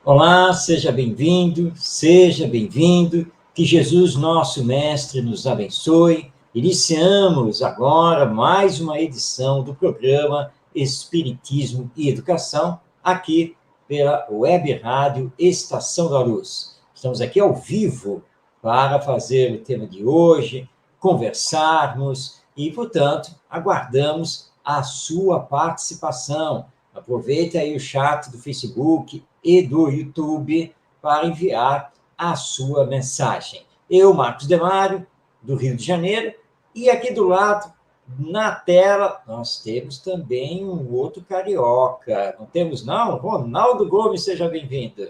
Olá, seja bem-vindo, seja bem-vindo. Que Jesus, nosso Mestre, nos abençoe. Iniciamos agora mais uma edição do programa Espiritismo e Educação, aqui pela Web Rádio Estação da Luz. Estamos aqui ao vivo para fazer o tema de hoje, conversarmos e, portanto, aguardamos a sua participação. Aproveita aí o chat do Facebook e do YouTube para enviar a sua mensagem. Eu, Marcos Demário, do Rio de Janeiro, e aqui do lado, na tela, nós temos também um outro carioca. Não temos, não? Ronaldo Gomes, seja bem-vindo.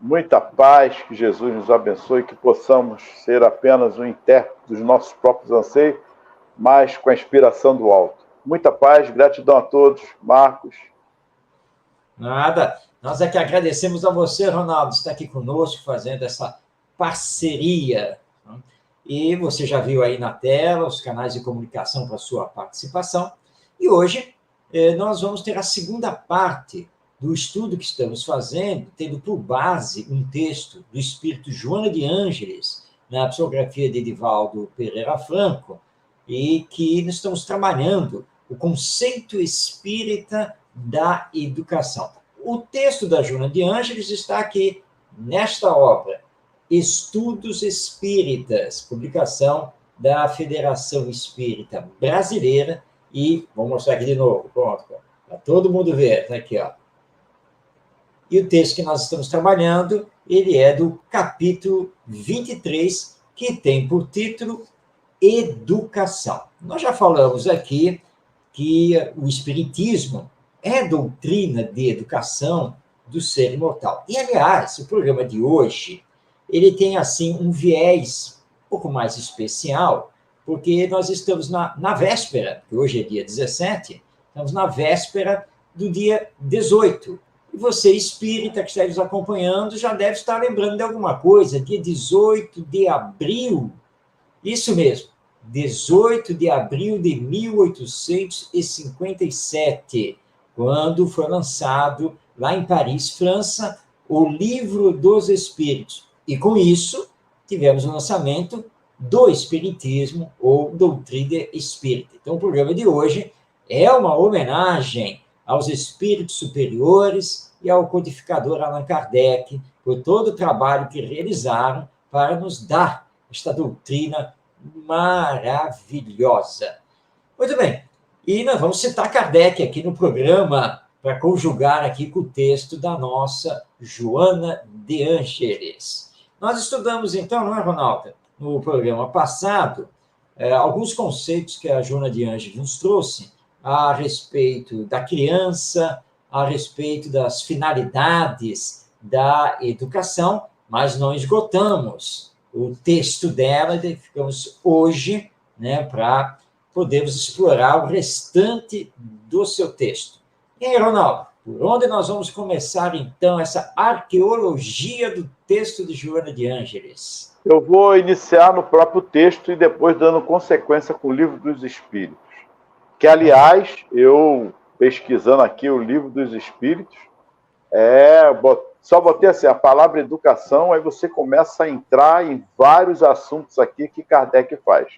Muita paz, que Jesus nos abençoe, que possamos ser apenas um intérprete dos nossos próprios anseios, mas com a inspiração do alto. Muita paz, gratidão a todos. Marcos. Nada. Nós é que agradecemos a você, Ronaldo, estar aqui conosco, fazendo essa parceria. E você já viu aí na tela os canais de comunicação para a sua participação. E hoje nós vamos ter a segunda parte do estudo que estamos fazendo, tendo por base um texto do espírito Joana de Ângeles, na psicografia de Edivaldo Pereira Franco, e que nós estamos trabalhando o conceito espírita da educação. O texto da Joana de Ângeles está aqui, nesta obra, Estudos Espíritas, publicação da Federação Espírita Brasileira, e vou mostrar aqui de novo, pronto, para todo mundo ver, está aqui, ó. E o texto que nós estamos trabalhando, ele é do capítulo 23, que tem por título Educação. Nós já falamos aqui que o Espiritismo é doutrina de educação do ser imortal. E, aliás, o programa de hoje, ele tem, assim, um viés um pouco mais especial, porque nós estamos na véspera, que hoje é dia 17, estamos na véspera do dia 18. E você, espírita, que está nos acompanhando, já deve estar lembrando de alguma coisa. Dia 18 de abril, isso mesmo, 18 de abril de 1857, quando foi lançado, lá em Paris, França, o Livro dos Espíritos. E, com isso, tivemos o lançamento do Espiritismo, ou Doutrina Espírita. Então, o programa de hoje é uma homenagem aos espíritos superiores e ao codificador Allan Kardec, por todo o trabalho que realizaram para nos dar esta doutrina maravilhosa. Muito bem, e nós vamos citar Kardec aqui no programa para conjugar aqui com o texto da nossa Joana de Ângeles. Nós estudamos então, não é, Ronaldo, no programa passado, alguns conceitos que a Joana de Ângeles nos trouxe a respeito da criança, a respeito das finalidades da educação, mas não esgotamos o texto dela, e ficamos hoje, né, para podermos explorar o restante do seu texto. E aí, Ronaldo, por onde nós vamos começar, então, essa arqueologia do texto de Joana de Ângeles? Eu vou iniciar no próprio texto e depois dando consequência com o Livro dos Espíritos, que, aliás, eu, pesquisando aqui o Livro dos Espíritos, só botei assim, a palavra educação, aí você começa a entrar em vários assuntos aqui que Kardec faz.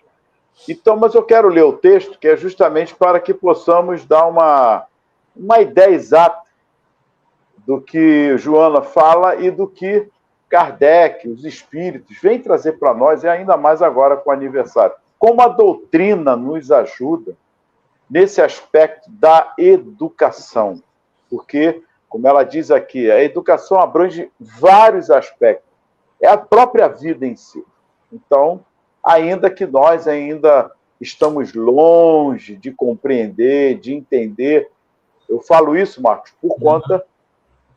Então, mas eu quero ler o texto, que é justamente para que possamos dar uma ideia exata do que Joana fala e do que Kardec, os espíritos, vêm trazer para nós, e ainda mais agora com o aniversário. Como a doutrina nos ajuda nesse aspecto da educação, porque, como ela diz aqui, a educação abrange vários aspectos, é a própria vida em si. Então, ainda que nós ainda estamos longe de compreender, de entender, eu falo isso, Marcos,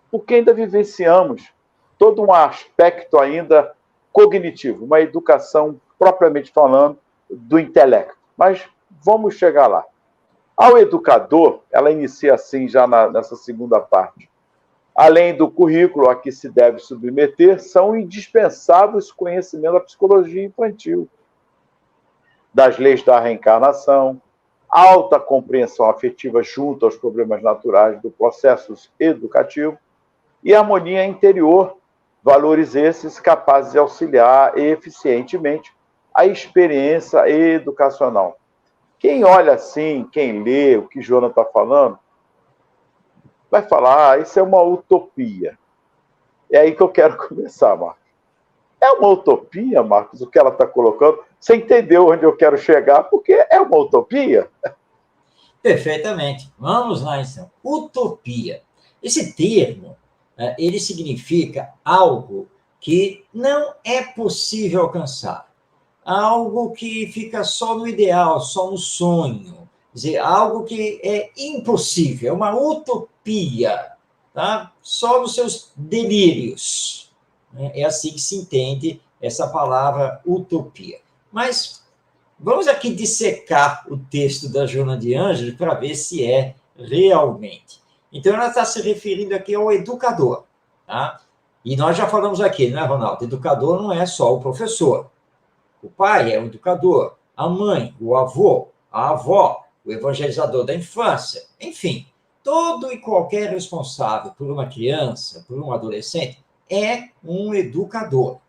porque ainda vivenciamos todo um aspecto ainda cognitivo, uma educação propriamente falando do intelecto. Mas vamos chegar lá. Ao educador, ela inicia assim já nessa segunda parte. Além do currículo a que se deve submeter, são indispensáveis o conhecimento da psicologia infantil, das leis da reencarnação, alta compreensão afetiva junto aos problemas naturais do processo educativo, e harmonia interior, valores esses capazes de auxiliar eficientemente a experiência educacional. Quem olha assim, quem lê o que Joana está falando, vai falar, isso é uma utopia. É aí que eu quero começar, Marcos. É uma utopia, Marcos, o que ela está colocando? Você entendeu onde eu quero chegar, porque é uma utopia. Perfeitamente. Vamos lá, então. Utopia. Esse termo, ele significa algo que não é possível alcançar, algo que fica só no ideal, só no sonho, quer dizer, algo que é impossível, é uma utopia, tá? Só nos seus delírios. É assim que se entende essa palavra utopia. Mas vamos aqui dissecar o texto da Joana de Ângeles para ver se é realmente. Então, ela está se referindo aqui ao educador. Tá? E nós já falamos aqui, né, Ronaldo? Educador não é só o professor. O pai é o educador, a mãe, o avô, a avó, o evangelizador da infância. Enfim, todo e qualquer responsável por uma criança, por um adolescente, é um educador.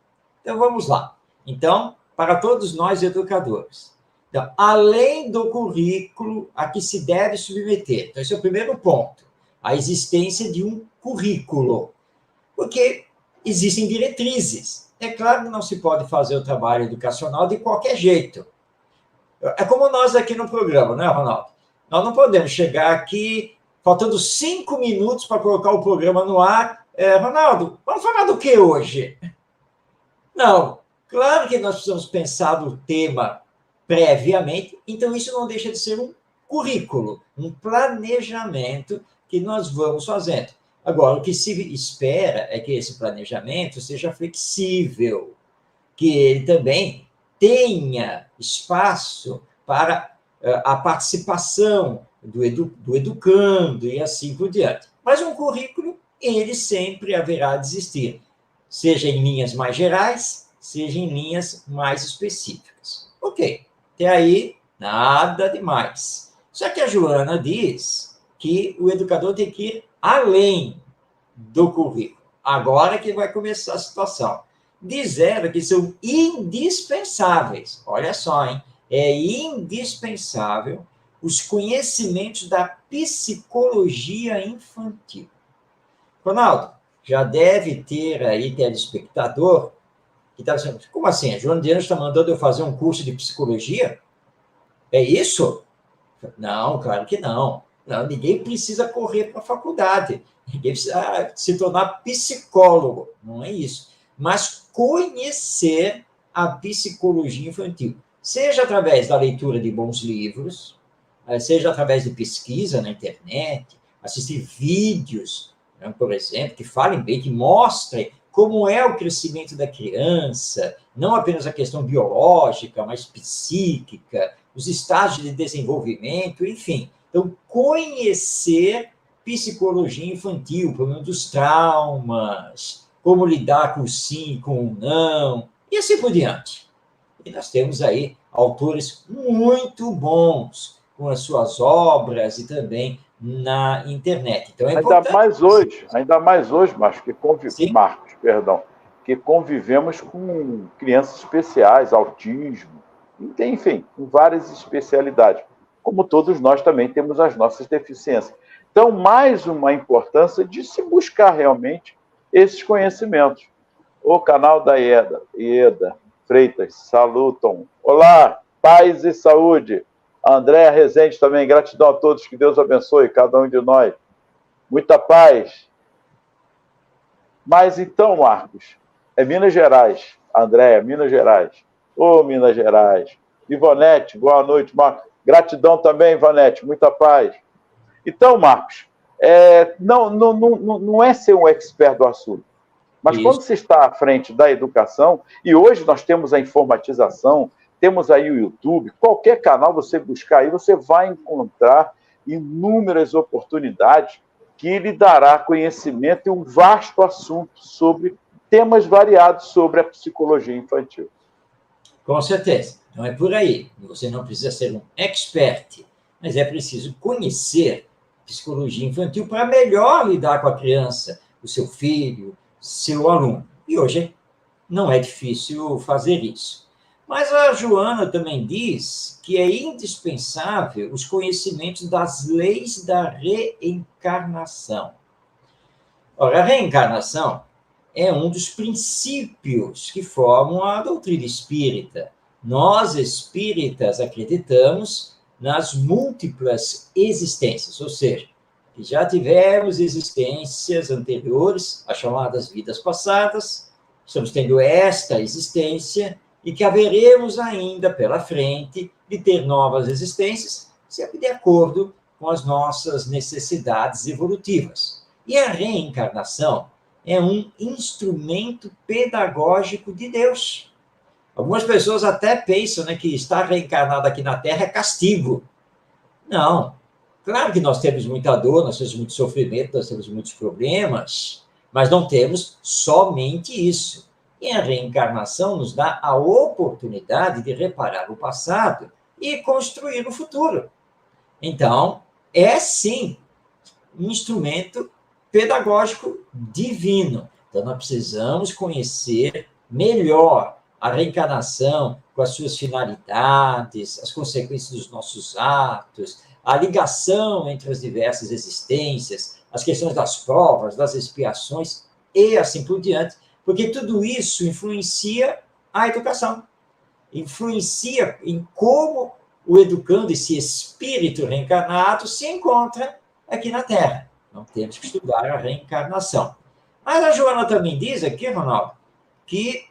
Então, vamos lá. Então, para todos nós educadores. Então, além do currículo a que se deve submeter. Então, esse é o primeiro ponto. A existência de um currículo. Porque existem diretrizes. É claro que não se pode fazer o trabalho educacional de qualquer jeito. É como nós aqui no programa, não é, Ronaldo? Nós não podemos chegar aqui, faltando 5 minutos para colocar o programa no ar. Ronaldo, vamos falar do que hoje? Não, claro que nós precisamos pensar no tema previamente, então isso não deixa de ser um currículo, um planejamento que nós vamos fazendo. Agora, o que se espera é que esse planejamento seja flexível, que ele também tenha espaço para a participação do educando e assim por diante. Mas um currículo, ele sempre haverá de existir, seja em linhas mais gerais, seja em linhas mais específicas. Ok, até aí, nada demais. Só que a Joana diz que o educador tem que ir além do currículo. Agora que vai começar a situação. Diz ela que são indispensáveis, olha só, hein? É indispensável os conhecimentos da psicologia infantil. Ronaldo, já deve ter aí telespectador que está dizendo, como assim? A Joana de Anjos está mandando eu fazer um curso de psicologia? É isso? Não, claro que não. Não, ninguém precisa correr para a faculdade. Ninguém precisa se tornar psicólogo. Não é isso. Mas conhecer a psicologia infantil. Seja através da leitura de bons livros, seja através de pesquisa na internet, assistir vídeos, né, por exemplo, que falem bem, que mostrem como é o crescimento da criança, não apenas a questão biológica, mas psíquica, os estágios de desenvolvimento, enfim. Então, conhecer psicologia infantil, o problema dos traumas, como lidar com o sim, com o não, e assim por diante. E nós temos aí autores muito bons com as suas obras e também na internet. Então, é importante. Ainda mais hoje, Marcos, perdão, que convivemos com crianças especiais, autismo, enfim, com várias especialidades. Como todos nós também temos as nossas deficiências. Então, mais uma importância de se buscar realmente esses conhecimentos. O canal da Ieda Freitas, salutam. Olá, paz e saúde. Andréa Rezende também, gratidão a todos, que Deus abençoe cada um de nós. Muita paz. Mas então, Marcos, é Minas Gerais. Andréa, Minas Gerais. Ô, Minas Gerais. Ivonete, boa noite, Marcos. Gratidão também, Ivonete, muita paz. Então, Marcos, não é ser um expert do assunto, mas isso. Quando você está à frente da educação, e hoje nós temos a informatização, temos aí o YouTube, qualquer canal você buscar aí, você vai encontrar inúmeras oportunidades que lhe dará conhecimento e um vasto assunto sobre temas variados sobre a psicologia infantil. Com certeza. Então é por aí. Você não precisa ser um expert, mas é preciso conhecer psicologia infantil para melhor lidar com a criança, o seu filho, seu aluno. E hoje não é difícil fazer isso. Mas a Joana também diz que é indispensável os conhecimentos das leis da reencarnação. Ora, a reencarnação é um dos princípios que formam a doutrina espírita. Nós, espíritas, acreditamos nas múltiplas existências, ou seja, que já tivemos existências anteriores, as chamadas vidas passadas, estamos tendo esta existência, e que haveremos ainda pela frente de ter novas existências, sempre de acordo com as nossas necessidades evolutivas. E a reencarnação é um instrumento pedagógico de Deus. Algumas pessoas até pensam, né, que estar reencarnado aqui na Terra é castigo. Não. Claro que nós temos muita dor, nós temos muito sofrimento, nós temos muitos problemas, mas não temos somente isso. E a reencarnação nos dá a oportunidade de reparar o passado e construir o futuro. Então, é sim um instrumento pedagógico divino. Então, nós precisamos conhecer melhor a reencarnação com as suas finalidades, as consequências dos nossos atos, a ligação entre as diversas existências, as questões das provas, das expiações e assim por diante, porque tudo isso influencia a educação, influencia em como o educando, esse espírito reencarnado, se encontra aqui na Terra. Então, temos que estudar a reencarnação. Mas a Joana também diz aqui, Ronaldo, que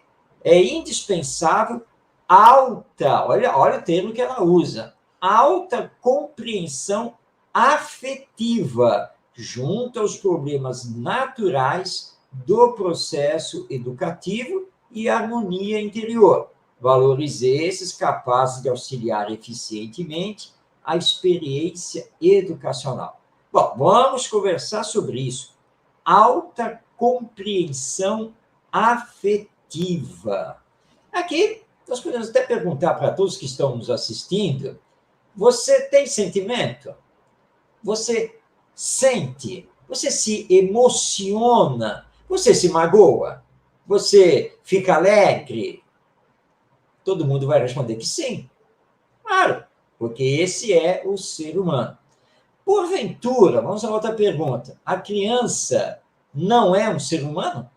é indispensável olha o termo que ela usa, alta compreensão afetiva junto aos problemas naturais do processo educativo e harmonia interior. Valores esses capazes de auxiliar eficientemente a experiência educacional. Bom, vamos conversar sobre isso. Alta compreensão afetiva. Aqui, nós podemos até perguntar para todos que estão nos assistindo, você tem sentimento? Você sente? Você se emociona? Você se magoa? Você fica alegre? Todo mundo vai responder que sim. Claro, porque esse é o ser humano. Porventura, vamos a outra pergunta. A criança não é um ser humano?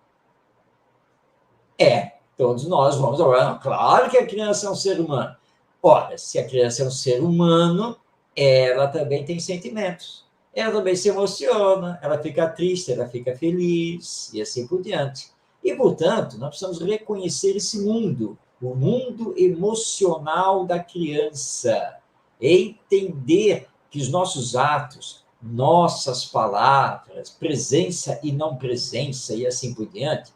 É, todos nós vamos agora. Claro que a criança é um ser humano. Ora, se a criança é um ser humano, ela também tem sentimentos. Ela também se emociona, ela fica triste, ela fica feliz, e assim por diante. E, portanto, nós precisamos reconhecer esse mundo, o mundo emocional da criança, entender que os nossos atos, nossas palavras, presença e não presença, e assim por diante,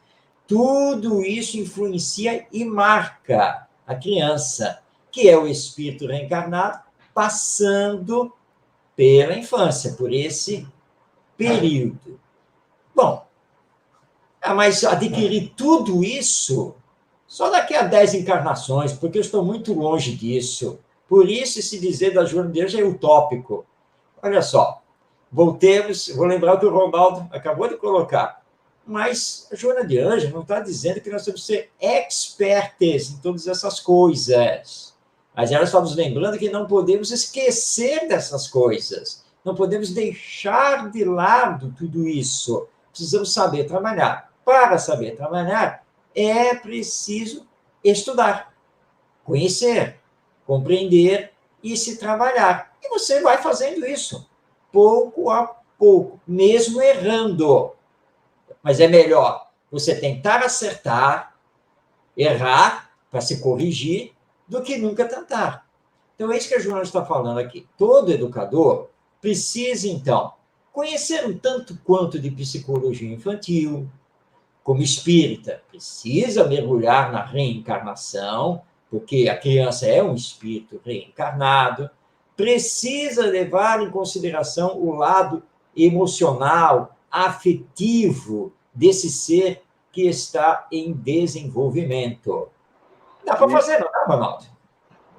tudo isso influencia e marca a criança, que é o espírito reencarnado, passando pela infância, por esse período. Bom, mas adquirir tudo isso só daqui a 10 encarnações, porque eu estou muito longe disso. Por isso, esse dizer da Joana de Anjos é utópico. Olha só, voltemos, vou lembrar o que o Ronaldo acabou de colocar. Mas a Joana de Anjos não está dizendo que nós temos que ser expertos em todas essas coisas. Mas ela está nos lembrando que não podemos esquecer dessas coisas. Não podemos deixar de lado tudo isso. Precisamos saber trabalhar. Para saber trabalhar, é preciso estudar, conhecer, compreender e se trabalhar. E você vai fazendo isso, pouco a pouco, mesmo errando. Mas é melhor você tentar acertar, errar, para se corrigir, do que nunca tentar. Então, é isso que a Joana está falando aqui. Todo educador precisa, então, conhecer um tanto quanto de psicologia infantil, como espírita, precisa mergulhar na reencarnação, porque a criança é um espírito reencarnado, precisa levar em consideração o lado emocional, afetivo desse ser que está em desenvolvimento. Dá para fazer, não dá, Ronaldo?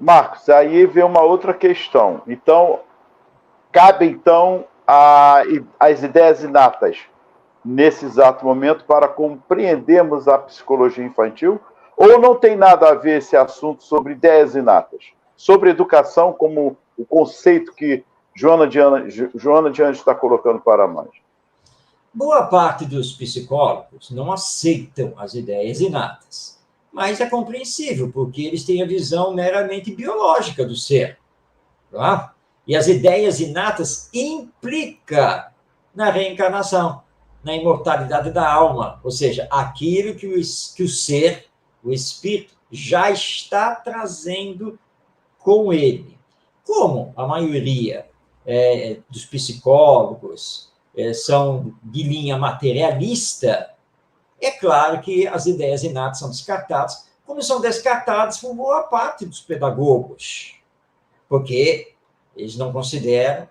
Marcos, aí vem uma outra questão. Então, cabe, então, as ideias inatas nesse exato momento para compreendermos a psicologia infantil? Ou não tem nada a ver esse assunto sobre ideias inatas? Sobre educação como o conceito que Joana de Anjos está colocando para nós? Boa parte dos psicólogos não aceitam as ideias inatas, mas é compreensível, porque eles têm a visão meramente biológica do ser. Tá? E as ideias inatas implicam na reencarnação, na imortalidade da alma, ou seja, aquilo que o ser, o espírito, já está trazendo com ele. Como a maioria dos psicólogos são de linha materialista, é claro que as ideias inatas são descartadas, como são descartadas por boa parte dos pedagogos, porque eles não consideram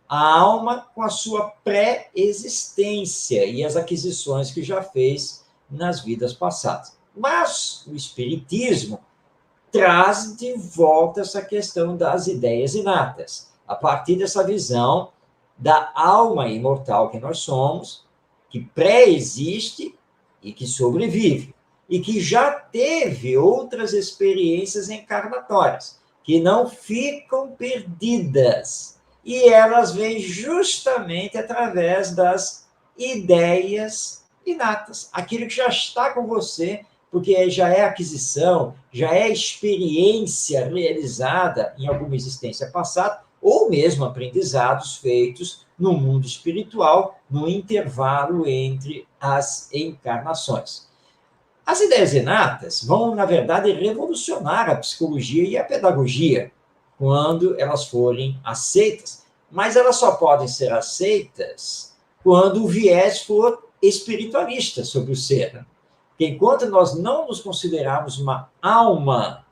a alma com a sua pré-existência e as aquisições que já fez nas vidas passadas. Mas o Espiritismo traz de volta essa questão das ideias inatas, a partir dessa visão da alma imortal que nós somos, que pré-existe e que sobrevive, e que já teve outras experiências encarnatórias, que não ficam perdidas, e elas vêm justamente através das ideias inatas, aquilo que já está com você, porque já é aquisição, já é experiência realizada em alguma existência passada, ou mesmo aprendizados feitos no mundo espiritual, no intervalo entre as encarnações. As ideias inatas vão, na verdade, revolucionar a psicologia e a pedagogia quando elas forem aceitas, mas elas só podem ser aceitas quando o viés for espiritualista sobre o ser. Porque enquanto nós não nos considerarmos uma alma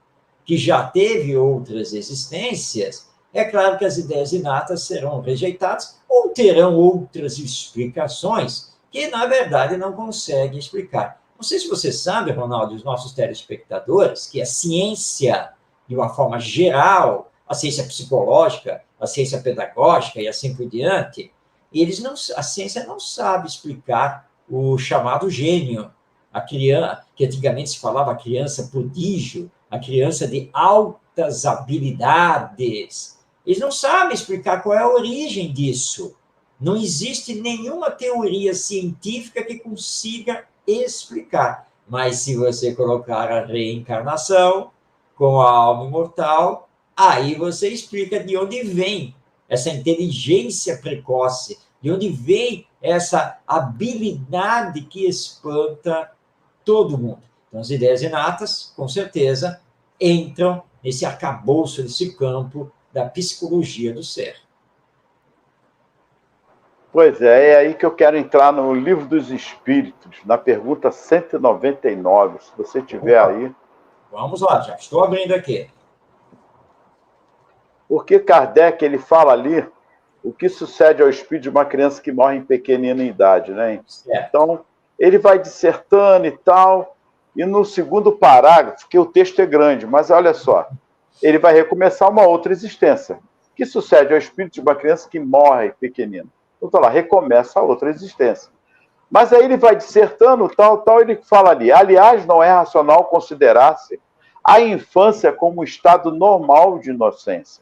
que já teve outras existências, é claro que as ideias inatas serão rejeitadas ou terão outras explicações que, na verdade, não conseguem explicar. Não sei se você sabe, Ronaldo, e os nossos telespectadores, que a ciência, de uma forma geral, a ciência psicológica, a ciência pedagógica e assim por diante, a ciência não sabe explicar o chamado gênio, a criança, que antigamente se falava a criança prodígio, a criança de altas habilidades. Eles não sabem explicar qual é a origem disso. Não existe nenhuma teoria científica que consiga explicar. Mas se você colocar a reencarnação com a alma imortal, aí você explica de onde vem essa inteligência precoce, de onde vem essa habilidade que espanta todo mundo. Então, as ideias inatas, com certeza, entram nesse arcabouço, nesse campo da psicologia do ser. Pois é aí que eu quero entrar no Livro dos Espíritos, na pergunta 199, se você tiver aí. Vamos lá, já estou abrindo aqui. Porque Kardec, ele fala ali o que sucede ao espírito de uma criança que morre em pequenina idade, né? Certo. Então, ele vai dissertando e tal, e no segundo parágrafo, que o texto é grande, mas olha só, ele vai recomeçar uma outra existência. O que sucede ao espírito de uma criança que morre pequenina? Então, lá, recomeça a outra existência. Mas aí ele vai dissertando, tal, ele fala ali, aliás, não é racional considerar-se a infância como um estado normal de inocência.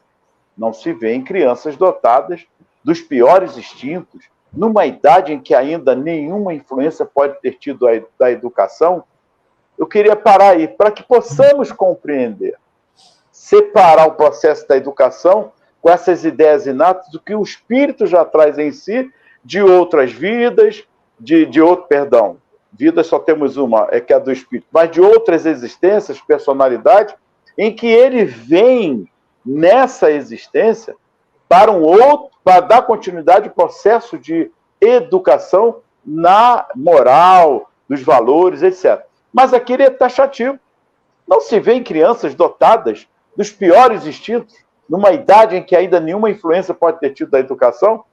Não se vê em crianças dotadas dos piores instintos, numa idade em que ainda nenhuma influência pode ter tido da educação. Eu queria parar aí, para que possamos compreender, separar o processo da educação com essas ideias inatas do que o espírito já traz em si, de outras vidas, vidas só temos uma, que é a do espírito, mas de outras existências, personalidades, em que ele vem nessa existência para dar continuidade ao processo de educação na moral, dos valores, etc. Mas aqui ele é taxativo. Não se vê em crianças dotadas dos piores instintos, numa idade em que ainda nenhuma influência pode ter tido da educação.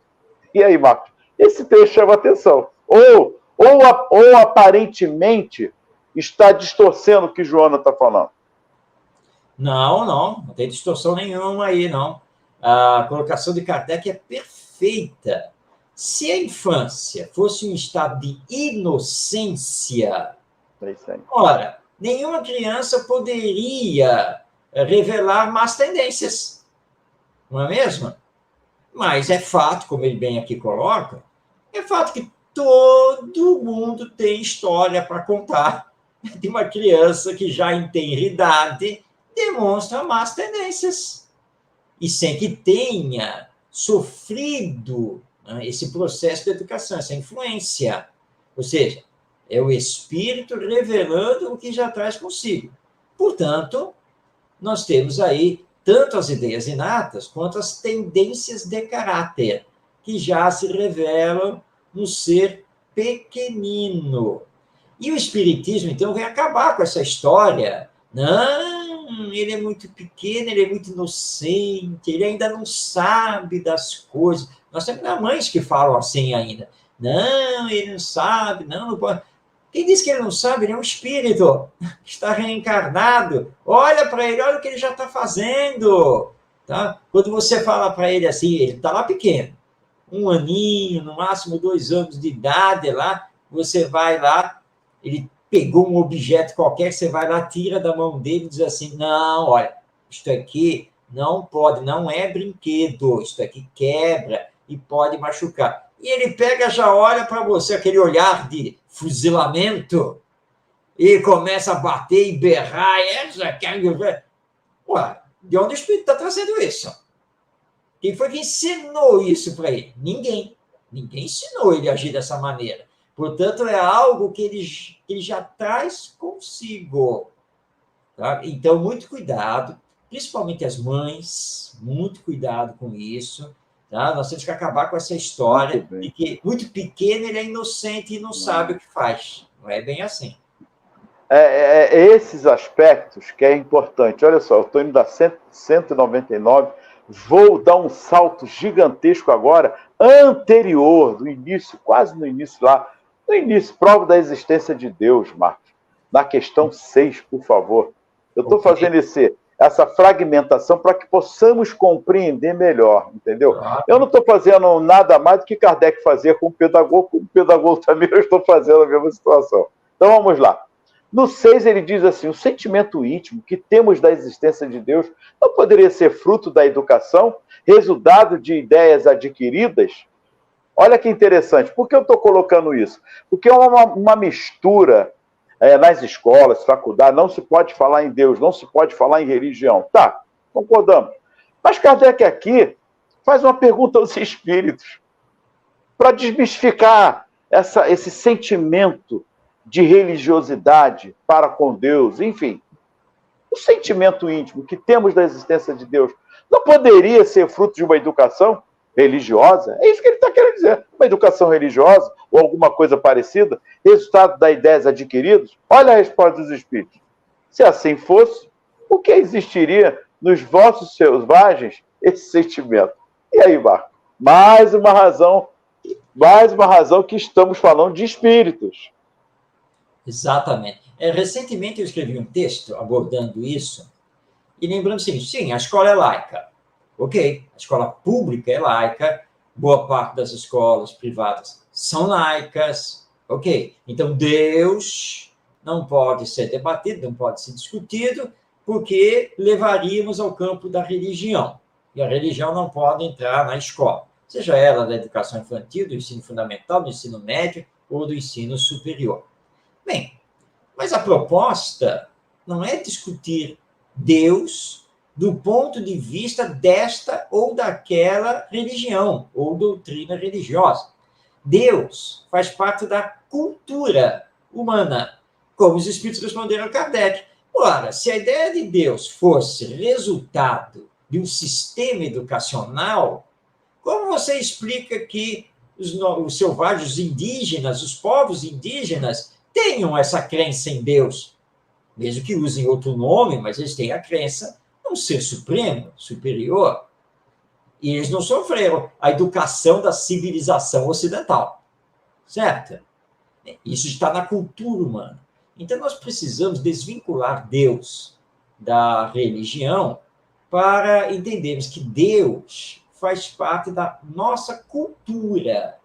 E aí, Marcos, esse texto chama atenção. Ou aparentemente está distorcendo o que Joana está falando. Não tem distorção nenhuma aí, não. A colocação de Kardec é perfeita. Se a infância fosse um estado de inocência, ora, nenhuma criança poderia revelar más tendências, não é mesmo? Mas é fato, como ele bem aqui coloca, é fato que todo mundo tem história para contar de uma criança que já em tenra idade demonstra más tendências, e sem que tenha sofrido, né, esse processo de educação, essa influência. Ou seja, é o espírito revelando o que já traz consigo. Portanto, nós temos aí tanto as ideias inatas quanto as tendências de caráter, que já se revelam no ser pequenino. E o Espiritismo, então, vem acabar com essa história. Não, ele é muito pequeno, ele é muito inocente, ele ainda não sabe das coisas. Nós temos mães que falam assim ainda. Não, ele não sabe, não pode. Quem diz que ele não sabe, ele é um espírito que está reencarnado. Olha para ele, olha o que ele já está fazendo. Tá? Quando você fala para ele assim, ele está lá pequeno, 1 aninho, no máximo 2 anos de idade lá, você vai lá, ele pegou um objeto qualquer, você vai lá, tira da mão dele e diz assim, não, olha, isto aqui não pode, não é brinquedo, isto aqui quebra e pode machucar. E ele pega, já olha para você, aquele olhar de fuzilamento, e começa a bater e berrar. Ué, de onde o Espírito está trazendo isso? Quem foi que ensinou isso para ele? Ninguém. Ninguém ensinou ele a agir dessa maneira. Portanto, é algo que ele já traz consigo. Tá? Então, muito cuidado, principalmente as mães, muito cuidado com isso. Tá? Nós temos que acabar com essa história de que muito pequeno ele é inocente e não sabe o que faz. Não é bem assim. Esses aspectos que é importante. Olha só, eu estou indo da 199, vou dar um salto gigantesco agora, anterior, do início, quase no início lá, no início, prova da existência de Deus, Marcos. Na questão 6, por favor. Eu estou fazendo essa fragmentação para que possamos compreender melhor, entendeu? Eu não estou fazendo nada mais do que Kardec fazia com o pedagogo também eu estou fazendo a mesma situação. Então, vamos lá. No 6, ele diz assim, o sentimento íntimo que temos da existência de Deus não poderia ser fruto da educação, resultado de ideias adquiridas? Olha que interessante. Por que eu estou colocando isso? Porque é uma mistura nas escolas, faculdades, não se pode falar em Deus, não se pode falar em religião. Tá, concordamos. Mas Kardec aqui faz uma pergunta aos espíritos para desmistificar esse sentimento de religiosidade para com Deus, enfim. O sentimento íntimo que temos da existência de Deus não poderia ser fruto de uma educação religiosa? É isso que ele está querendo dizer. Uma educação religiosa ou alguma coisa parecida, resultado das ideias adquiridas? Olha a resposta dos espíritos. Se assim fosse, o que existiria nos vossos selvagens esse sentimento? E aí, Marco? Mais uma razão que estamos falando de espíritos. Exatamente. Recentemente eu escrevi um texto abordando isso, e lembrando o seguinte, sim, a escola é laica. Ok, a escola pública é laica, boa parte das escolas privadas são laicas, ok. Então, Deus não pode ser debatido, não pode ser discutido, porque levaríamos ao campo da religião. E a religião não pode entrar na escola, seja ela da educação infantil, do ensino fundamental, do ensino médio ou do ensino superior. Bem, mas a proposta não é discutir Deus do ponto de vista desta ou daquela religião ou doutrina religiosa. Deus faz parte da cultura humana, como os espíritos responderam a Kardec. Ora, se a ideia de Deus fosse resultado de um sistema educacional, como você explica que os selvagens, os indígenas, os povos indígenas, tenham essa crença em Deus? Mesmo que usem outro nome, mas eles têm a crença num ser supremo, superior. E eles não sofreram a educação da civilização ocidental, certo? Isso está na cultura humana. Então, nós precisamos desvincular Deus da religião para entendermos que Deus faz parte da nossa cultura.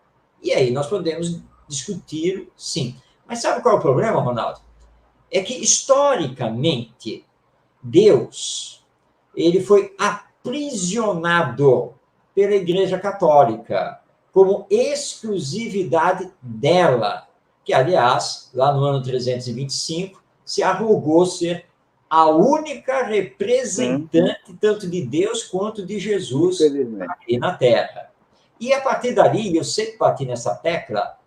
E aí nós podemos discutir, sim. Mas sabe qual é o problema, Ronaldo? É que, historicamente, Deus, ele foi aprisionado pela Igreja Católica como exclusividade dela, que, aliás, lá no ano 325, se arrogou ser a única representante tanto de Deus quanto de Jesus aqui na Terra. E, a partir dali, eu sempre bati nessa tecla,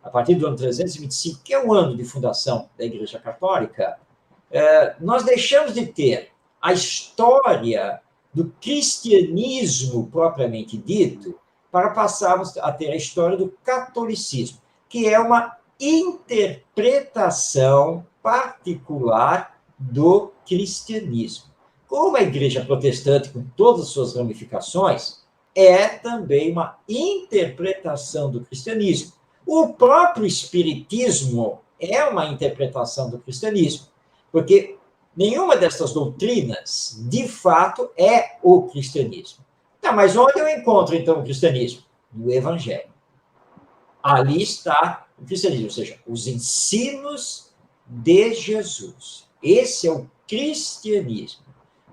a partir do ano 325, que é o ano de fundação da Igreja Católica, nós deixamos de ter a história do cristianismo propriamente dito para passarmos a ter a história do catolicismo, que é uma interpretação particular do cristianismo. Como a Igreja Protestante, com todas as suas ramificações, é também uma interpretação do cristianismo. O próprio Espiritismo é uma interpretação do cristianismo, porque nenhuma dessas doutrinas, de fato, é o cristianismo. Tá, mas onde eu encontro, então, o cristianismo? No Evangelho. Ali está o cristianismo, ou seja, os ensinos de Jesus. Esse é o cristianismo.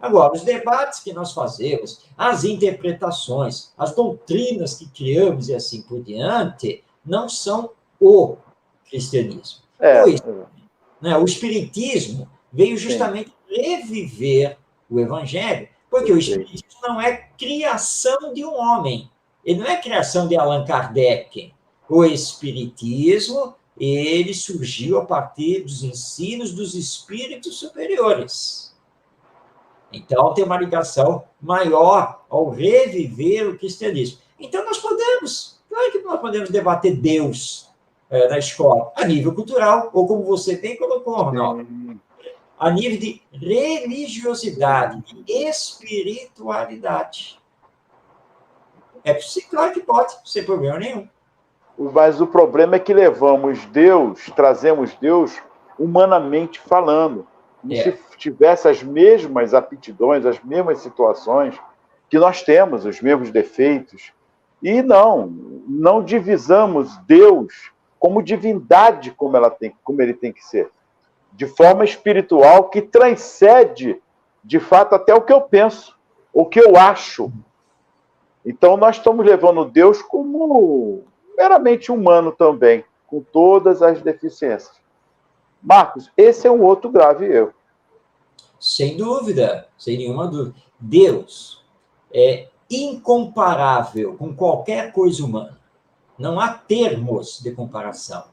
Agora, os debates que nós fazemos, as interpretações, as doutrinas que criamos e assim por diante, não são o cristianismo. O espiritismo veio justamente reviver o evangelho, porque o espiritismo não é criação de um homem, ele não é criação de Allan Kardec. O espiritismo, ele surgiu a partir dos ensinos dos espíritos superiores. Então, tem uma ligação maior ao reviver o cristianismo. Então, claro que nós podemos debater Deus na escola, a nível cultural, ou como você bem colocou, Ronaldo, a nível de religiosidade, de espiritualidade. É possível, claro que pode, sem problema nenhum. Mas o problema é que trazemos Deus humanamente falando. Como se tivesse as mesmas aptidões, as mesmas situações que nós temos, os mesmos defeitos. E não divisamos Deus como divindade, como ele tem que ser. De forma espiritual que transcende, de fato, até o que eu penso, o que eu acho. Então, nós estamos levando Deus como meramente humano também, com todas as deficiências. Marcos, esse é um outro grave erro. Sem dúvida, sem nenhuma dúvida. Deus é incomparável com qualquer coisa humana. Não há termos de comparação.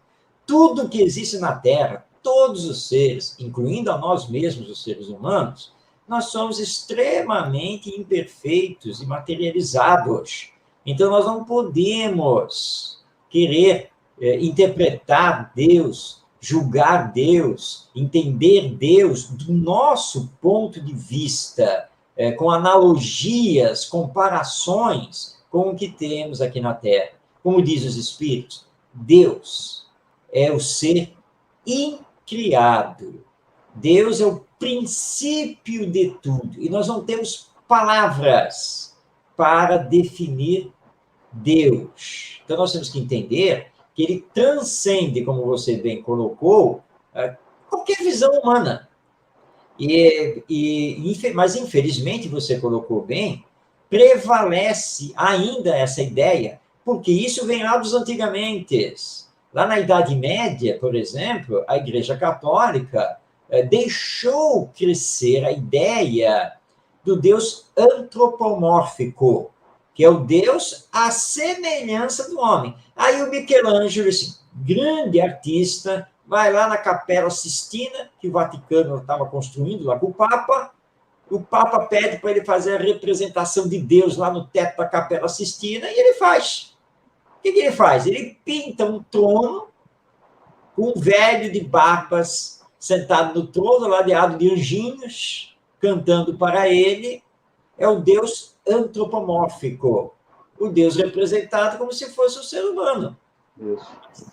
Tudo que existe na Terra, todos os seres, incluindo a nós mesmos, os seres humanos, nós somos extremamente imperfeitos e materializados. Então, nós não podemos querer interpretar Deus, julgar Deus, entender Deus do nosso ponto de vista, com analogias, comparações com o que temos aqui na Terra. Como diz os Espíritos, Deus é o ser incriado. Deus é o princípio de tudo. E nós não temos palavras para definir Deus. Então, nós temos que entender que ele transcende, como você bem colocou, qualquer visão humana. Mas, infelizmente, você colocou bem, prevalece ainda essa ideia, porque isso vem lá dos antigamente. Lá na Idade Média, por exemplo, a Igreja Católica deixou crescer a ideia do Deus antropomórfico, que é o Deus à semelhança do homem. Aí o Michelangelo, esse grande artista, vai lá na Capela Sistina, que o Vaticano estava construindo lá com o Papa pede para ele fazer a representação de Deus lá no teto da Capela Sistina, e ele faz. O que ele faz? Ele pinta um trono com um velho de barbas sentado no trono, ladeado de anjinhos, cantando para ele. É o Deus antropomórfico, o Deus representado como se fosse o ser humano.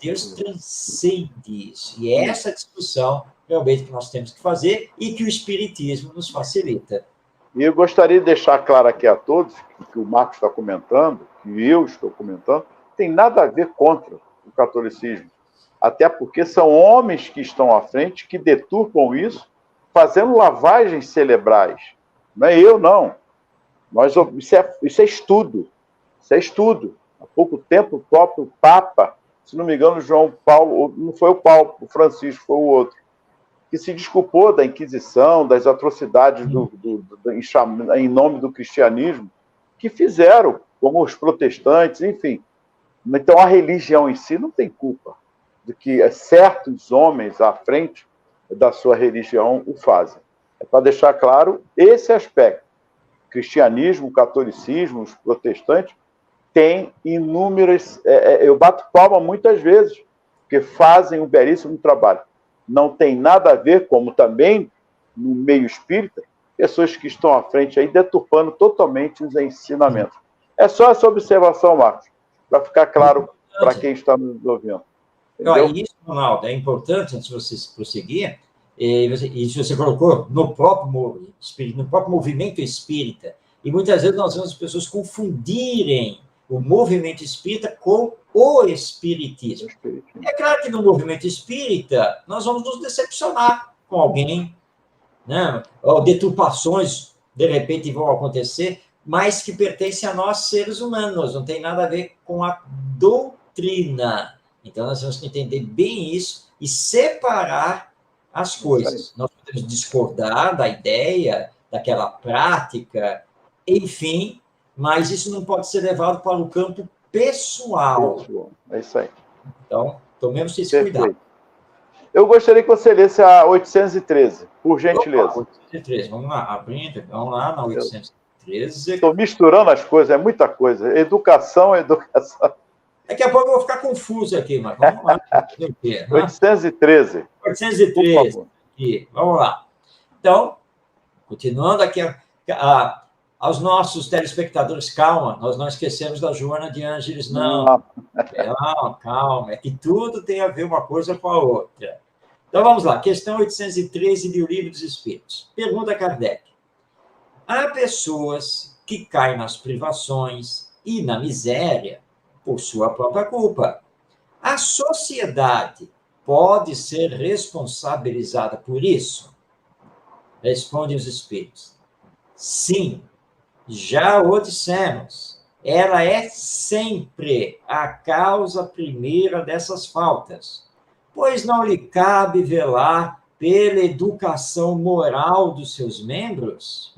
Deus transcende isso. E é essa discussão realmente que nós temos que fazer e que o Espiritismo nos facilita. E eu gostaria de deixar claro aqui a todos que o Marcos está comentando, que eu estou comentando, tem nada a ver contra o catolicismo. Até porque são homens que estão à frente, que deturpam isso, fazendo lavagens cerebrais. Não é eu, não. Isso é estudo. Isso é estudo. Há pouco tempo, o próprio Papa, se não me engano, João Paulo, não foi o Francisco, foi o outro, que se desculpou da Inquisição, das atrocidades em nome do cristianismo, que fizeram, como os protestantes, enfim. Então, a religião em si não tem culpa de que certos homens à frente da sua religião o fazem. É para deixar claro esse aspecto. O cristianismo, o catolicismo, os protestantes têm inúmeras... eu bato palma muitas vezes, porque fazem um belíssimo trabalho. Não tem nada a ver, como também no meio espírita, pessoas que estão à frente aí deturpando totalmente os ensinamentos. É só essa observação, Marcos, para ficar claro para quem está nos ouvindo. Isso, Ronaldo, é importante, antes de você prosseguir, e se você colocou no próprio movimento espírita, e muitas vezes nós vemos as pessoas confundirem o movimento espírita com o espiritismo. É claro que no movimento espírita nós vamos nos decepcionar com alguém, né? Ou deturpações, de repente, vão acontecer, mas que pertencem a nós, seres humanos, não tem nada a ver com a doutrina. Então, nós temos que entender bem isso e separar as coisas. Nós podemos discordar da ideia, daquela prática, enfim, mas isso não pode ser levado para o campo pessoal. É isso aí. Então, tomemos esse cuidado. Eu gostaria que você lesse a 813, por gentileza. Opa, 813, vamos lá, abrindo, vamos lá na 813. Estou misturando as coisas, é muita coisa. Educação. Daqui a pouco eu vou ficar confuso aqui, mas vamos lá. 813. 813. Aqui, vamos lá. Então, continuando aqui aos nossos telespectadores, calma, nós não esquecemos da Joana de Ângeles, não. Não, calma, é que tudo tem a ver uma coisa com a outra. Então, vamos lá, questão 813 do Livro dos Espíritos. Pergunta Kardec. Há pessoas que caem nas privações e na miséria por sua própria culpa. A sociedade pode ser responsabilizada por isso? Respondem os espíritos. Sim, já o dissemos. Ela é sempre a causa primeira dessas faltas, pois não lhe cabe velar pela educação moral dos seus membros?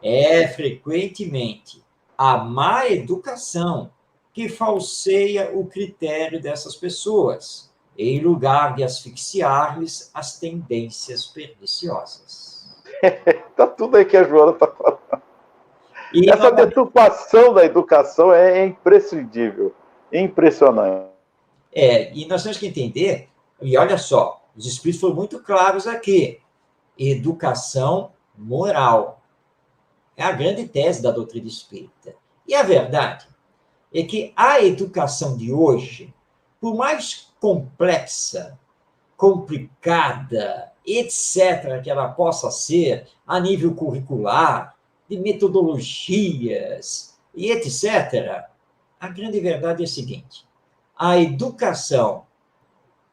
É frequentemente a má educação que falseia o critério dessas pessoas, em lugar de asfixiar-lhes as tendências perniciosas. Está tudo aí que a Joana está falando. Essa deturpação da educação é imprescindível, impressionante. E nós temos que entender, e olha só, os espíritos foram muito claros aqui, educação moral. É a grande tese da doutrina espírita. E a verdade é que a educação de hoje, por mais complexa, complicada, etc., que ela possa ser a nível curricular, de metodologias e etc., a grande verdade é a seguinte: a educação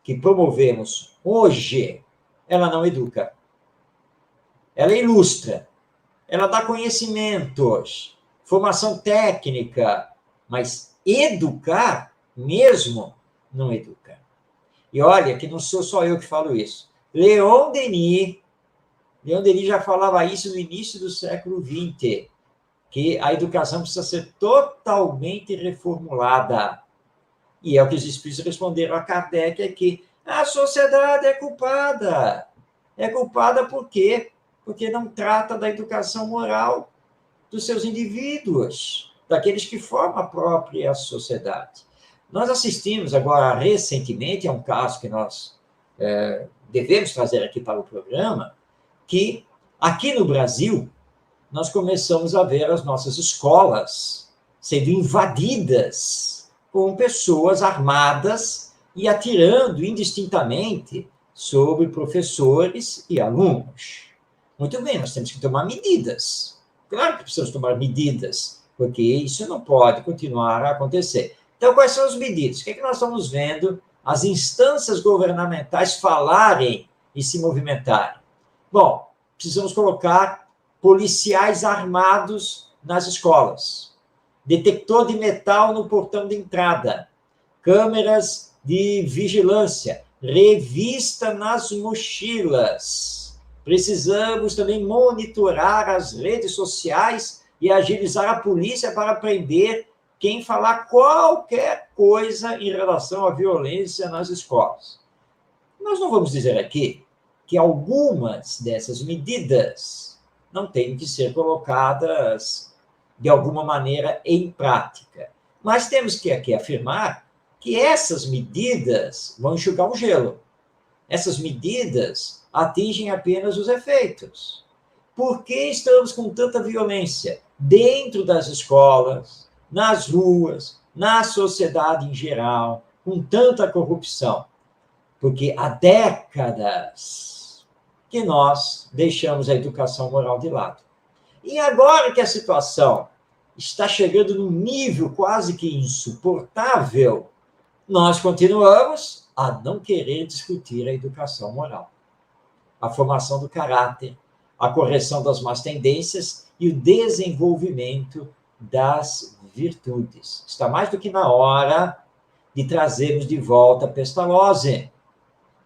que promovemos hoje, ela não educa. Ela ilustra, ela dá conhecimentos, formação técnica, mas educar mesmo não educa. E olha, que não sou só eu que falo isso. Leon Denis já falava isso no início do século XX, que a educação precisa ser totalmente reformulada. E é o que os espíritos responderam a Kardec aqui. A sociedade é culpada. É culpada por quê? Porque não trata da educação moral dos seus indivíduos, daqueles que formam a própria sociedade. Nós assistimos agora, recentemente, a um caso que nós devemos trazer aqui para o programa, que aqui no Brasil nós começamos a ver as nossas escolas sendo invadidas com pessoas armadas e atirando indistintamente sobre professores e alunos. Muito bem, nós temos que tomar medidas. Claro que precisamos tomar medidas, porque isso não pode continuar a acontecer. Então, quais são as medidas? O que é que nós estamos vendo as instâncias governamentais falarem e se movimentarem? Bom, precisamos colocar policiais armados nas escolas, detector de metal no portão de entrada, câmeras de vigilância, revista nas mochilas. Precisamos também monitorar as redes sociais e agilizar a polícia para prender quem falar qualquer coisa em relação à violência nas escolas. Nós não vamos dizer aqui que algumas dessas medidas não têm que ser colocadas de alguma maneira em prática, mas temos que aqui afirmar que essas medidas vão enxugar o gelo. Essas medidas atingem apenas os efeitos. Por que estamos com tanta violência dentro das escolas, nas ruas, na sociedade em geral, com tanta corrupção? Porque há décadas que nós deixamos a educação moral de lado. E agora que a situação está chegando num nível quase que insuportável, nós continuamos a não querer discutir a educação moral, a formação do caráter, a correção das más tendências e o desenvolvimento das virtudes. Está mais do que na hora de trazermos de volta a Pestalozzi.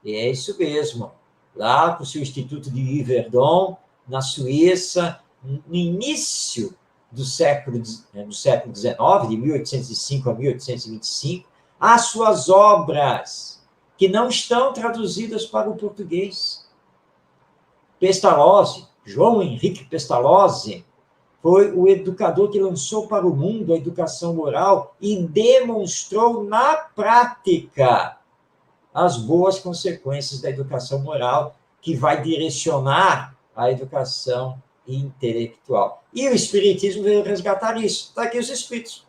E é isso mesmo. Lá com o seu Instituto de Yverdon, na Suíça, no início do século XIX, de 1805 a 1825, as suas obras, que não estão traduzidas para o português. Pestalozzi, João Henrique Pestalozzi, foi o educador que lançou para o mundo a educação moral e demonstrou na prática as boas consequências da educação moral, que vai direcionar a educação intelectual. E o Espiritismo veio resgatar isso. Está aqui os Espíritos.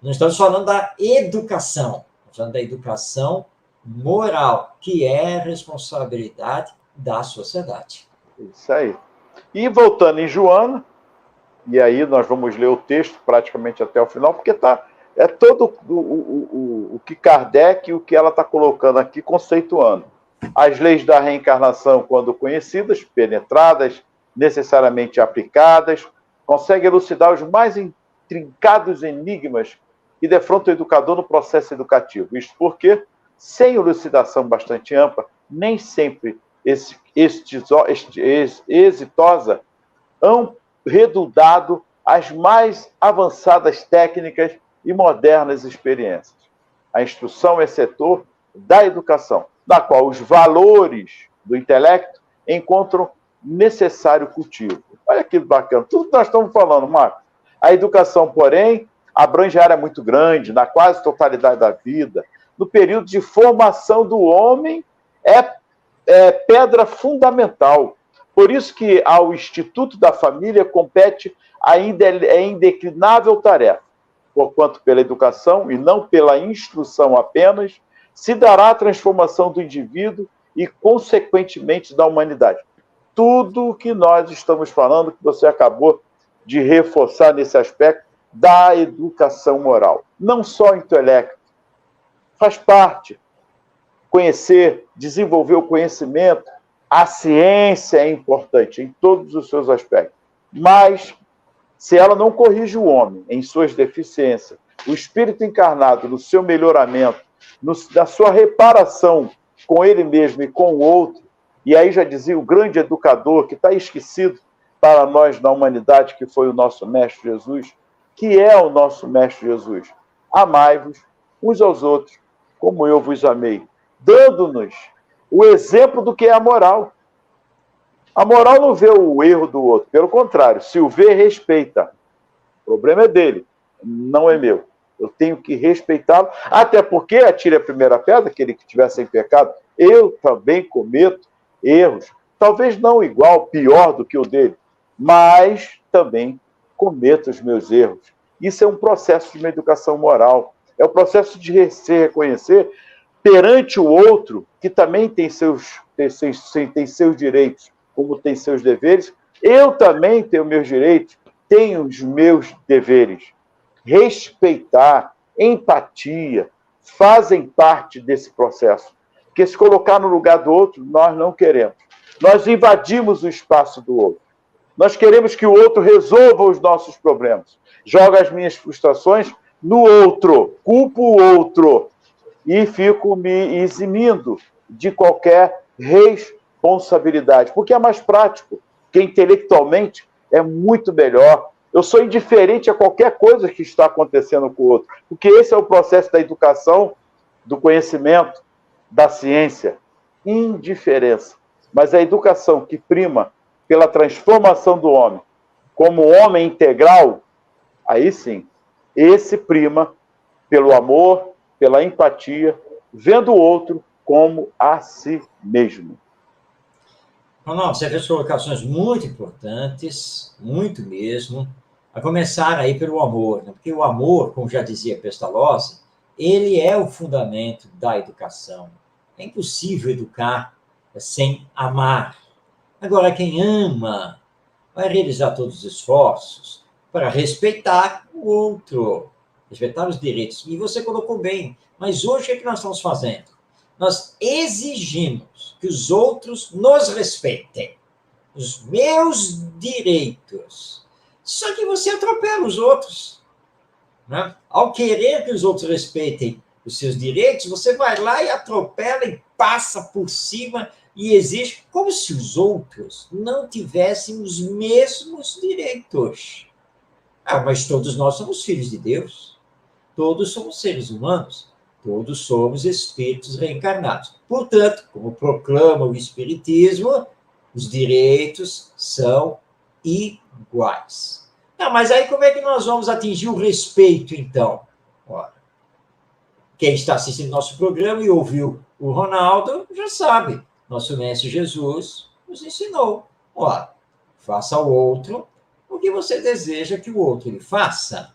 Não estamos falando da educação, estamos falando da educação moral, que é responsabilidade da sociedade. Isso aí. E voltando em Joana, e aí nós vamos ler o texto praticamente até o final, porque é todo o que Kardec, o que ela está colocando aqui, conceituando. As leis da reencarnação, quando conhecidas, penetradas, necessariamente aplicadas, conseguem elucidar os mais intrincados enigmas que defrontam o educador no processo educativo. Isto porque, sem elucidação bastante ampla, nem sempre exitosa, hão redundado as mais avançadas técnicas e modernas experiências. A instrução é setor da educação, na qual os valores do intelecto encontram necessário cultivo. Olha que bacana, tudo que nós estamos falando, Marcos. A educação, porém, abrange área muito grande, na quase totalidade da vida. No período de formação do homem, é pedra fundamental. Por isso que ao Instituto da Família compete a indeclinável tarefa, porquanto pela educação, e não pela instrução apenas, se dará a transformação do indivíduo e, consequentemente, da humanidade. Tudo o que nós estamos falando, que você acabou de reforçar nesse aspecto, da educação moral. Não só o intelecto, faz parte. Conhecer, desenvolver o conhecimento, a ciência é importante em todos os seus aspectos. Mas, se ela não corrige o homem em suas deficiências, o espírito encarnado no seu melhoramento, na sua reparação com ele mesmo e com o outro, e aí já dizia o grande educador que está esquecido para nós na humanidade, que foi o nosso Mestre Jesus, que é o nosso Mestre Jesus. Amai-vos uns aos outros, como eu vos amei, dando-nos o exemplo do que é a moral. A moral não vê o erro do outro, pelo contrário, se o vê, respeita. O problema é dele, não é meu. Eu tenho que respeitá-lo, até porque, atire a primeira pedra, aquele que estiver sem pecado, eu também cometo erros, talvez não igual, pior do que o dele, mas também cometo os meus erros. Isso é um processo de uma educação moral, é o processo de se reconhecer perante o outro, que também tem seus direitos, como tem seus deveres. Eu também tenho meus direitos, tenho os meus deveres. Respeitar empatia, fazem parte desse processo. Porque se colocar no lugar do outro, nós não queremos. Nós invadimos o espaço do outro. Nós queremos que o outro resolva os nossos problemas. Jogo as minhas frustrações no outro, culpo o outro e fico me eximindo de qualquer responsabilidade, porque é mais prático, porque intelectualmente é muito melhor. Eu sou indiferente a qualquer coisa que está acontecendo com o outro, porque esse é o processo da educação, do conhecimento, da ciência. Indiferença. Mas a educação que prima pela transformação do homem como homem integral, aí sim, esse prima pelo amor, pela empatia, vendo o outro como a si mesmo. Ronaldo, você fez colocações muito importantes, muito mesmo, a começar aí pelo amor, né? Porque o amor, como já dizia Pestalozzi, ele é o fundamento da educação. É impossível educar sem amar. Agora, quem ama vai realizar todos os esforços para respeitar o outro, respeitar os direitos. E você colocou bem, mas hoje o que nós estamos fazendo? Nós exigimos que os outros nos respeitem, os meus direitos. Só que você atropela os outros, né? Ao querer que os outros respeitem os seus direitos, você vai lá e atropela e passa por cima e exige como se os outros não tivessem os mesmos direitos. Mas todos nós somos filhos de Deus, todos somos seres humanos, todos somos espíritos reencarnados. Portanto, como proclama o Espiritismo, os direitos são iguais. Mas aí como é que nós vamos atingir o respeito, então? Ora, quem está assistindo nosso programa e ouviu o Ronaldo já sabe. Nosso Mestre Jesus nos ensinou. Faça ao outro o que você deseja que o outro lhe faça.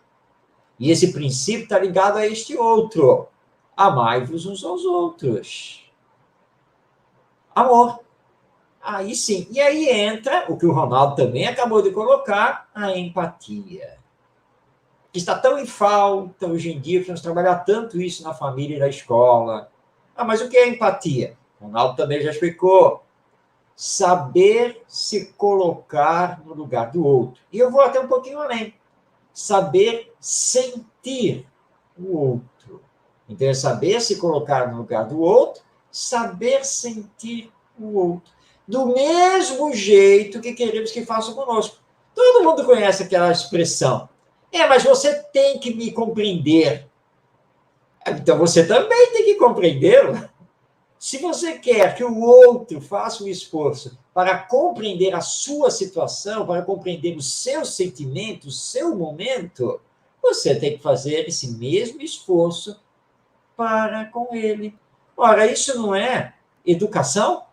E esse princípio está ligado a este outro. Amai-vos uns aos outros. Amor. Aí sim. E aí entra o que o Ronaldo também acabou de colocar, a empatia. Que está tão em falta hoje em dia, que nós trabalhamos tanto isso na família e na escola. Mas o que é empatia? O Ronaldo também já explicou. Saber se colocar no lugar do outro. E eu vou até um pouquinho além. Saber sentir o outro. Então, é saber se colocar no lugar do outro, saber sentir o outro. Do mesmo jeito que queremos que façam conosco. Todo mundo conhece aquela expressão. Mas você tem que me compreender. Então, você também tem que compreendê-lo. Se você quer que o outro faça um esforço para compreender a sua situação, para compreender os seus sentimentos, o seu momento, você tem que fazer esse mesmo esforço para com ele. Ora, isso não é educação?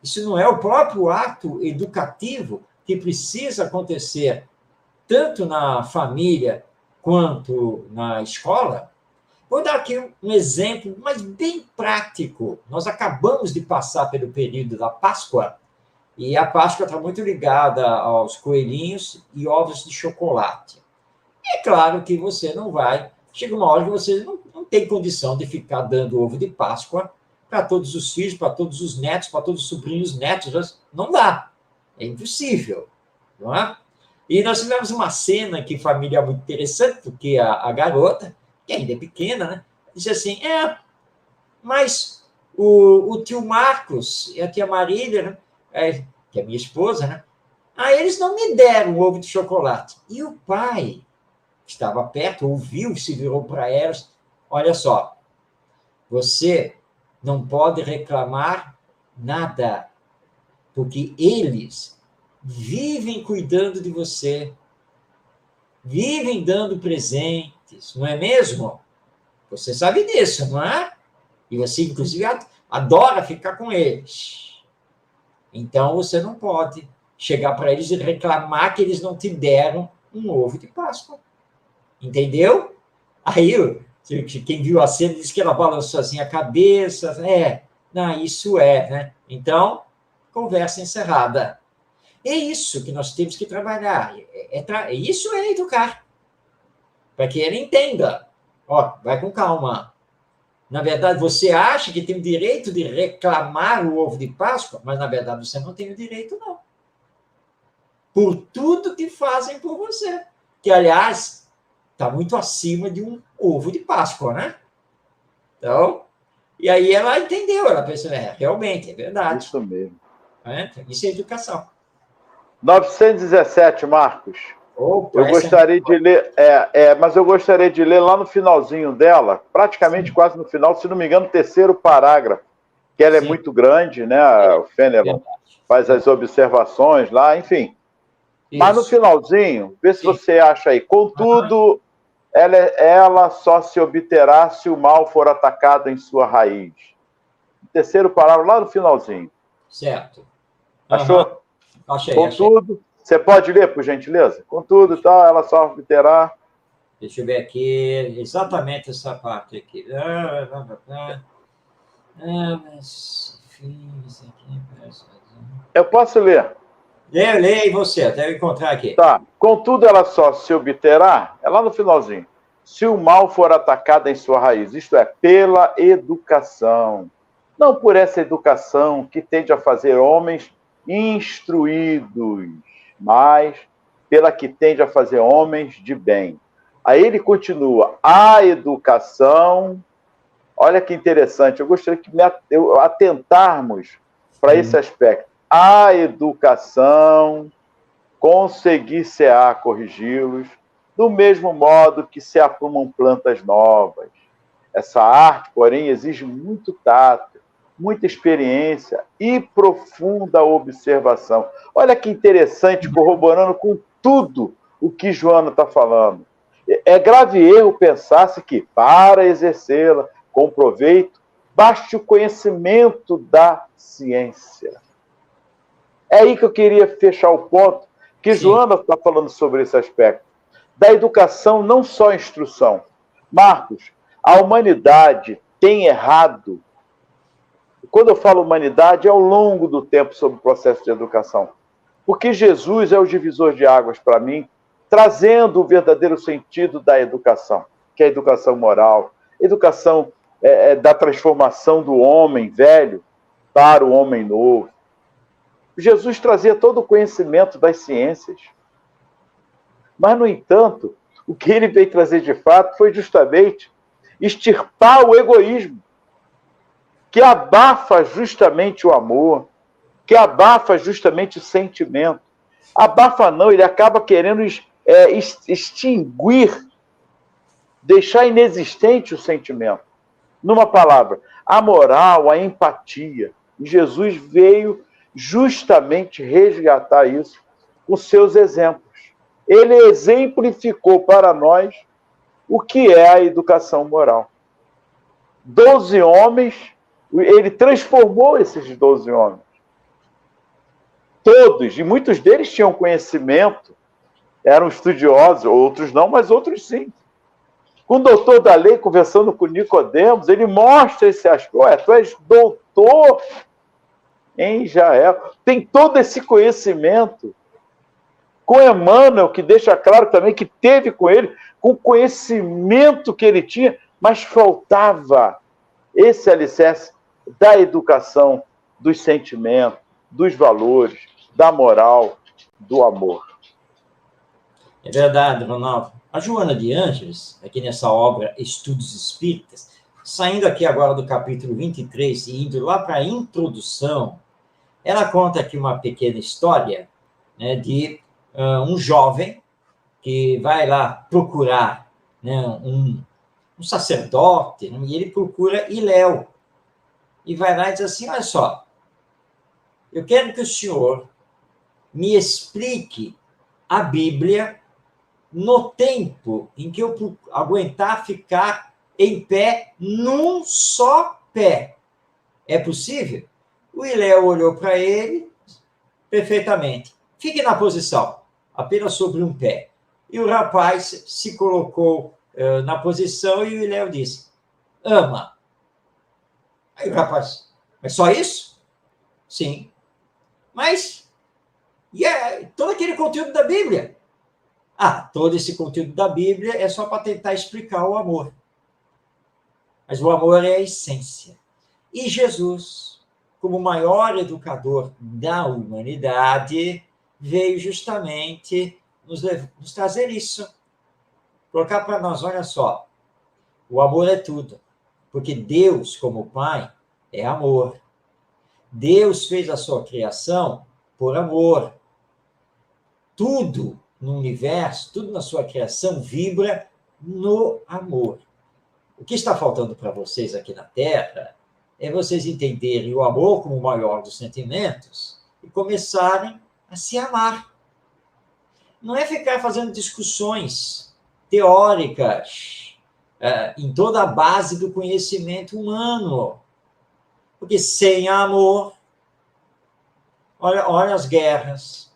Isso não é o próprio ato educativo que precisa acontecer tanto na família quanto na escola? Vou dar aqui um exemplo, mas bem prático. Nós acabamos de passar pelo período da Páscoa, e a Páscoa está muito ligada aos coelhinhos e ovos de chocolate. É claro que você não vai... Chega uma hora que você não tem condição de ficar dando ovo de Páscoa para todos os filhos, para todos os netos, para todos os sobrinhos netos. Não dá. É impossível. Não é? E nós tivemos uma cena que família muito interessante, porque a garota, que ainda é pequena, né, disse assim, mas o tio Marcos e a tia Marília, né, que é minha esposa, né, eles não me deram ovo de chocolate. E o pai, que estava perto, ouviu, se virou para elas, olha só, você não pode reclamar nada, porque eles vivem cuidando de você, vivem dando presentes, não é mesmo? Você sabe disso, não é? E você, inclusive, adora ficar com eles. Então, você não pode chegar para eles e reclamar que eles não te deram um ovo de Páscoa. Entendeu? Aí, quem viu a cena disse que ela balançou assim a cabeça. Não, isso né? Então, conversa encerrada. É isso que nós temos que trabalhar. Isso é educar. Para que ele entenda. Ó, vai com calma. Na verdade, você acha que tem o direito de reclamar o ovo de Páscoa, mas, na verdade, você não tem o direito, não. Por tudo que fazem por você. Que, aliás, está muito acima de um ovo de Páscoa, né? Então, e aí ela entendeu, ela pensou, realmente, é verdade. Isso mesmo. Isso é educação. 917, Marcos. Opa, Eu gostaria de ler, mas eu gostaria de ler lá no finalzinho dela, praticamente quase no final, se não me engano, o terceiro parágrafo, que ela é muito grande, né? O Fenelon faz as observações lá, enfim. Isso. Mas no finalzinho, vê se você acha aí. Contudo, ela só se obterá se o mal for atacado em sua raiz. O terceiro parágrafo, lá no finalzinho. Certo. Achou? Achei. Contudo, você pode ler, por gentileza? Contudo, ela só obterá... Deixa eu ver aqui, exatamente essa parte aqui. Eu posso ler? Leia você, até eu encontrar aqui. Tá. Contudo, ela só se obterá, é lá no finalzinho, se o mal for atacado em sua raiz, isto é, pela educação. Não por essa educação que tende a fazer homens instruídos, mas pela que tende a fazer homens de bem. Aí ele continua, a educação, olha que interessante, eu gostaria que atentarmos para esse aspecto. A educação conseguir-se-á corrigi-los, do mesmo modo que se aprumam plantas novas. Essa arte, porém, exige muito tato, muita experiência e profunda observação. Olha que interessante, corroborando com tudo o que Joana está falando. É grave erro pensar-se que, para exercê-la com proveito, baste o conhecimento da ciência. É aí que eu queria fechar o ponto, que Joana está falando sobre esse aspecto. Da educação, não só a instrução. Marcos, a humanidade tem errado. Quando eu falo humanidade, é ao longo do tempo sobre o processo de educação. Porque Jesus é o divisor de águas para mim, trazendo o verdadeiro sentido da educação, que é a educação moral, educação da transformação do homem velho para o homem novo. Jesus trazia todo o conhecimento das ciências. Mas, no entanto, o que ele veio trazer de fato foi justamente extirpar o egoísmo, que abafa justamente o amor, que abafa justamente o sentimento. Abafa não, ele acaba querendo extinguir, deixar inexistente o sentimento. Numa palavra, a moral, a empatia. E Jesus veio justamente resgatar isso com seus exemplos. Ele exemplificou para nós o que é a educação moral. 12 homens, ele transformou esses 12 homens. Todos, e muitos deles tinham conhecimento, eram estudiosos, outros não, mas outros sim. Com o doutor da lei, conversando com Nicodemos, ele mostra esse aspecto. Tu és doutor em Israel, tem todo esse conhecimento. Com Emmanuel, que deixa claro também que teve com ele, com o conhecimento que ele tinha, mas faltava esse alicerce da educação, dos sentimentos, dos valores, da moral, do amor. É verdade, Ronaldo. A Joana de Ângeles, aqui nessa obra Estudos Espíritas, saindo aqui agora do capítulo 23 e indo lá para a introdução, ela conta aqui uma pequena história, né, de um jovem que vai lá procurar, né, um sacerdote, né, e ele procura Iléu. E vai lá e diz assim, olha só, eu quero que o senhor me explique a Bíblia no tempo em que eu aguentar ficar em pé num só pé. É possível? O Iléu olhou para ele perfeitamente. Fique na posição, apenas sobre um pé. E o rapaz se colocou na posição e o Iléu disse, ama. Aí o rapaz, mas só isso? Sim. Mas, todo aquele conteúdo da Bíblia? Todo esse conteúdo da Bíblia é só para tentar explicar o amor. mas o amor é a essência. E Jesus, como o maior educador da humanidade, veio justamente nos trazer isso. Colocar para nós, olha só, o amor é tudo, porque Deus, como Pai, é amor. Deus fez a sua criação por amor. Tudo no universo, tudo na sua criação vibra no amor. O que está faltando para vocês aqui na Terra é vocês entenderem o amor como o maior dos sentimentos e começarem a se amar. Não é ficar fazendo discussões teóricas em toda a base do conhecimento humano. Porque sem amor, olha as guerras,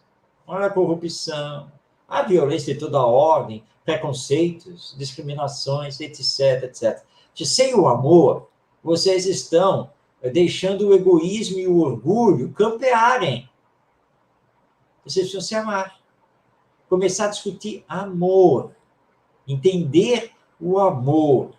olha a corrupção, a violência de toda ordem, preconceitos, discriminações, etc, etc. Sem o amor, vocês estão deixando o egoísmo e o orgulho campearem. Vocês precisam se amar. Começar a discutir amor. Entender o amor.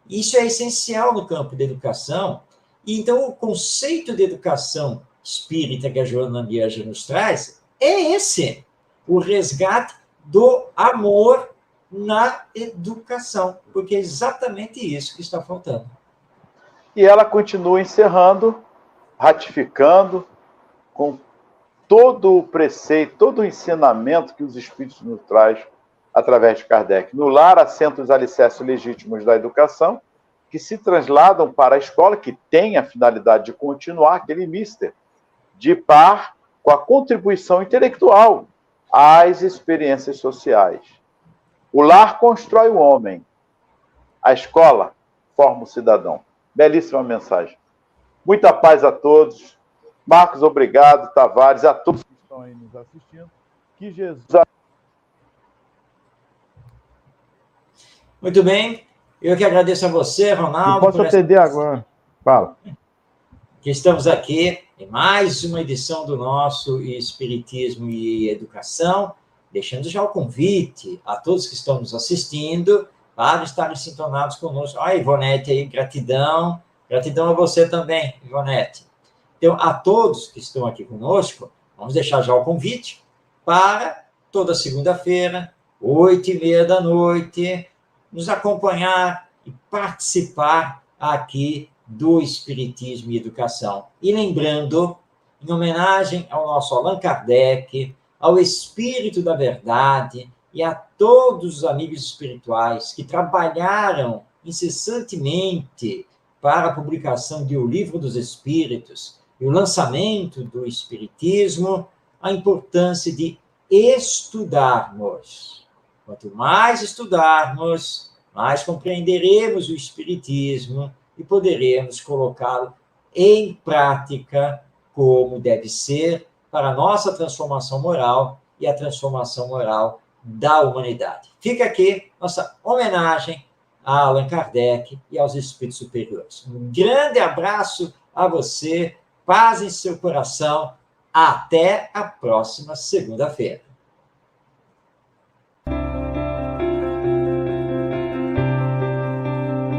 Isso é essencial no campo da educação. E, então, o conceito de educação espírita que a Joana Bianchi nos traz é esse. O resgate do amor na educação. Porque é exatamente isso que está faltando. E ela continua encerrando, ratificando, com todo o preceito, todo o ensinamento que os Espíritos nos trazem através de Kardec. No lar, assentam os alicerces legítimos da educação, que se trasladam para a escola, que tem a finalidade de continuar aquele mister, de par com a contribuição intelectual às experiências sociais. O lar constrói o homem, a escola forma o cidadão. Belíssima mensagem. Muita paz a todos. Marcos, obrigado. Tavares, a todos que estão aí nos assistindo. Que Jesus... Muito bem. Eu que agradeço a você, Ronaldo. Eu posso atender agora. Fala. Que estamos aqui em mais uma edição do nosso Espiritismo e Educação, deixando já o convite a todos que estão nos assistindo para estarem sintonados conosco. Ah, Ivonete aí, gratidão. Gratidão a você também, Ivonete. Então, a todos que estão aqui conosco, vamos deixar já o convite para toda segunda-feira, 8h30 da noite, nos acompanhar e participar aqui do Espiritismo e Educação. E lembrando, em homenagem ao nosso Allan Kardec, ao Espírito da Verdade e a todos os amigos espirituais que trabalharam incessantemente para a publicação de O Livro dos Espíritos e o lançamento do Espiritismo, a importância de estudarmos. Quanto mais estudarmos, mais compreenderemos o Espiritismo e poderemos colocá-lo em prática como deve ser para a nossa transformação moral e a transformação moral da humanidade. Fica aqui nossa homenagem a Allan Kardec e aos espíritos superiores. Um grande abraço a você, paz em seu coração. Até a próxima segunda-feira.